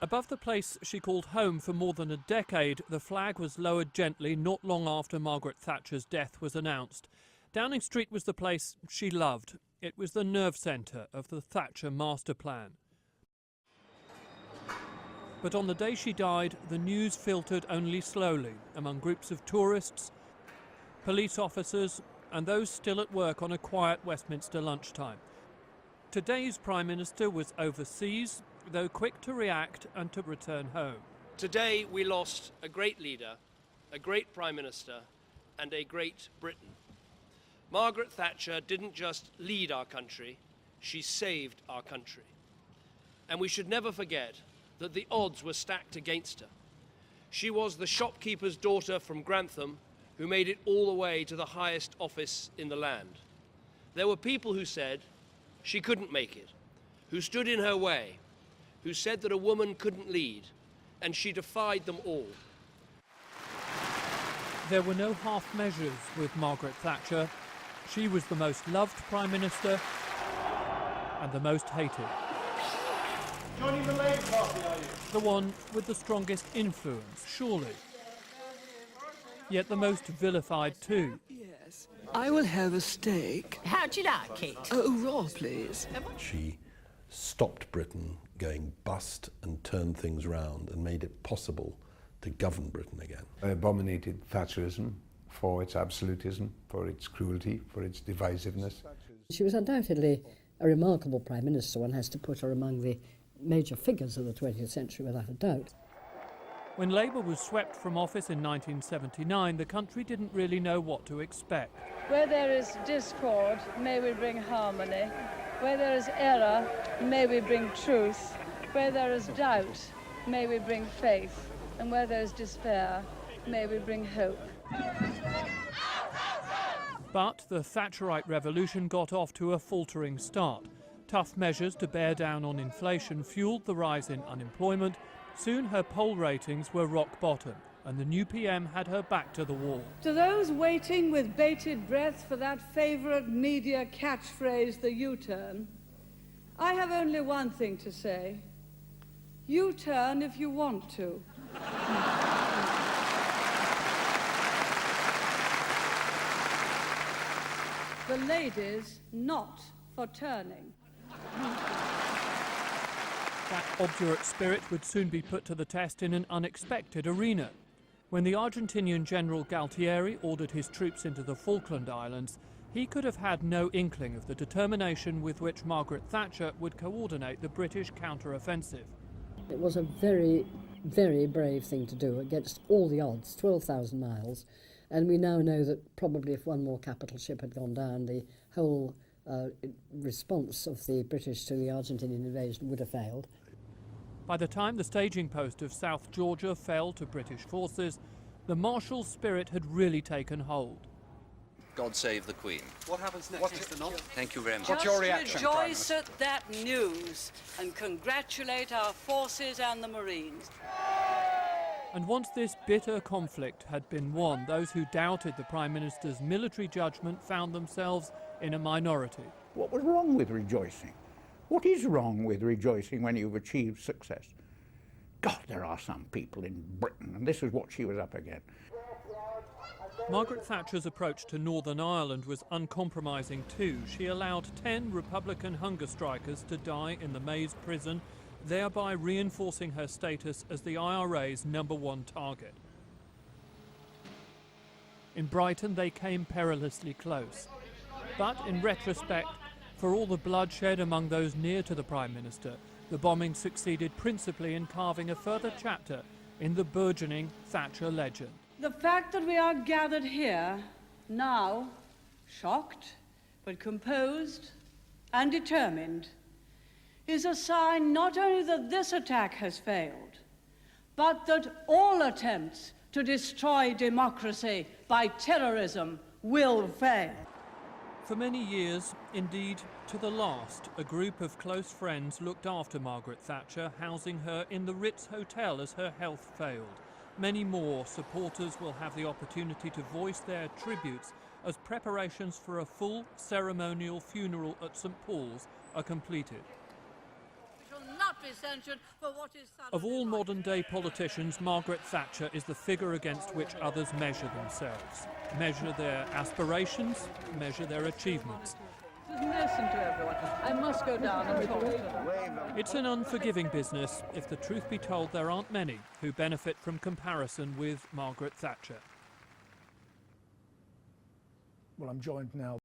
Above the place she called home for more than a decade, the flag was lowered gently not long after Margaret Thatcher's death was announced. Downing Street was the place she loved. It was the nerve centre of the Thatcher master plan. But on the day she died, the news filtered only slowly among groups of tourists, police officers and those still at work on a quiet Westminster lunchtime. Today's Prime Minister was overseas, though quick to react and to return home. Today we lost a great leader, a great Prime Minister and a great Britain. Margaret Thatcher didn't just lead our country, she saved our country. And we should never forget that the odds were stacked against her. She was the shopkeeper's daughter from Grantham who made it all the way to the highest office in the land. There were people who said she couldn't make it, who stood in her way, who said that a woman couldn't lead, and she defied them all. There were no half measures with Margaret Thatcher. She was the most loved Prime Minister and the most hated. Joining the Labour Party, are you? The one with the strongest influence, surely. Yet the most vilified too. Yes, I will have a steak. How'd you like it? Oh, raw, please. She stopped Britain going bust and turned things round and made it possible to govern Britain again. I abominated Thatcherism for its absolutism, for its cruelty, for its divisiveness. She was undoubtedly a remarkable Prime Minister. One has to put her among the major figures of the 20th century without a doubt. When Labour was swept from office in 1979, the country didn't really know what to expect. Where there is discord, may we bring harmony. Where there is error, may we bring truth. Where there is doubt, may we bring faith. And where there is despair, may we bring hope. But the Thatcherite revolution got off to a faltering start. Tough measures to bear down on inflation fueled the rise in unemployment. Soon her poll ratings were rock bottom, and the new PM had her back to the wall. To those waiting with bated breath for that favourite media catchphrase, the U-turn, I have only one thing to say. U-turn if you want to. The ladies not for turning. That obdurate spirit would soon be put to the test in an unexpected arena. When the Argentinian General Galtieri ordered his troops into the Falkland Islands, he could have had no inkling of the determination with which Margaret Thatcher would coordinate the British counter-offensive. It was a very, very brave thing to do against all the odds, 12,000 miles. And we now know that probably if one more capital ship had gone down, the whole response of the British to the Argentinian invasion would have failed. By the time the staging post of South Georgia fell to British forces, the martial spirit had really taken hold. God save the Queen. What happens next, Mr. Knott? Thank you very much. What's your reaction, Prime Rejoice at that news and congratulate our forces and the Marines. And once this bitter conflict had been won, those who doubted the Prime Minister's military judgment found themselves in a minority. What was wrong with rejoicing? What is wrong with rejoicing when you've achieved success? God, there are some people in Britain, and this is what she was up against. Margaret Thatcher's approach to Northern Ireland was uncompromising too. She allowed 10 Republican hunger strikers to die in the Maze prison, thereby reinforcing her status as the IRA's #1 target. In Brighton, they came perilously close. But in retrospect, for all the bloodshed among those near to the Prime Minister, the bombing succeeded principally in carving a further chapter in the burgeoning Thatcher legend. The fact that we are gathered here now, shocked but composed and determined, is a sign not only that this attack has failed, but that all attempts to destroy democracy by terrorism will fail. For many years, indeed to the last, a group of close friends looked after Margaret Thatcher, housing her in the Ritz Hotel as her health failed. Many more supporters will have the opportunity to voice their tributes as preparations for a full ceremonial funeral at St Paul's are completed. We shall not be censured for what is Of all modern-day politicians, Margaret Thatcher is the figure against which others measure themselves. Measure their aspirations, measure their achievements. Listen to everyone. I must go down and talk to them. It's an unforgiving business. If the truth be told, there aren't many who benefit from comparison with Margaret Thatcher. Well, I'm joined now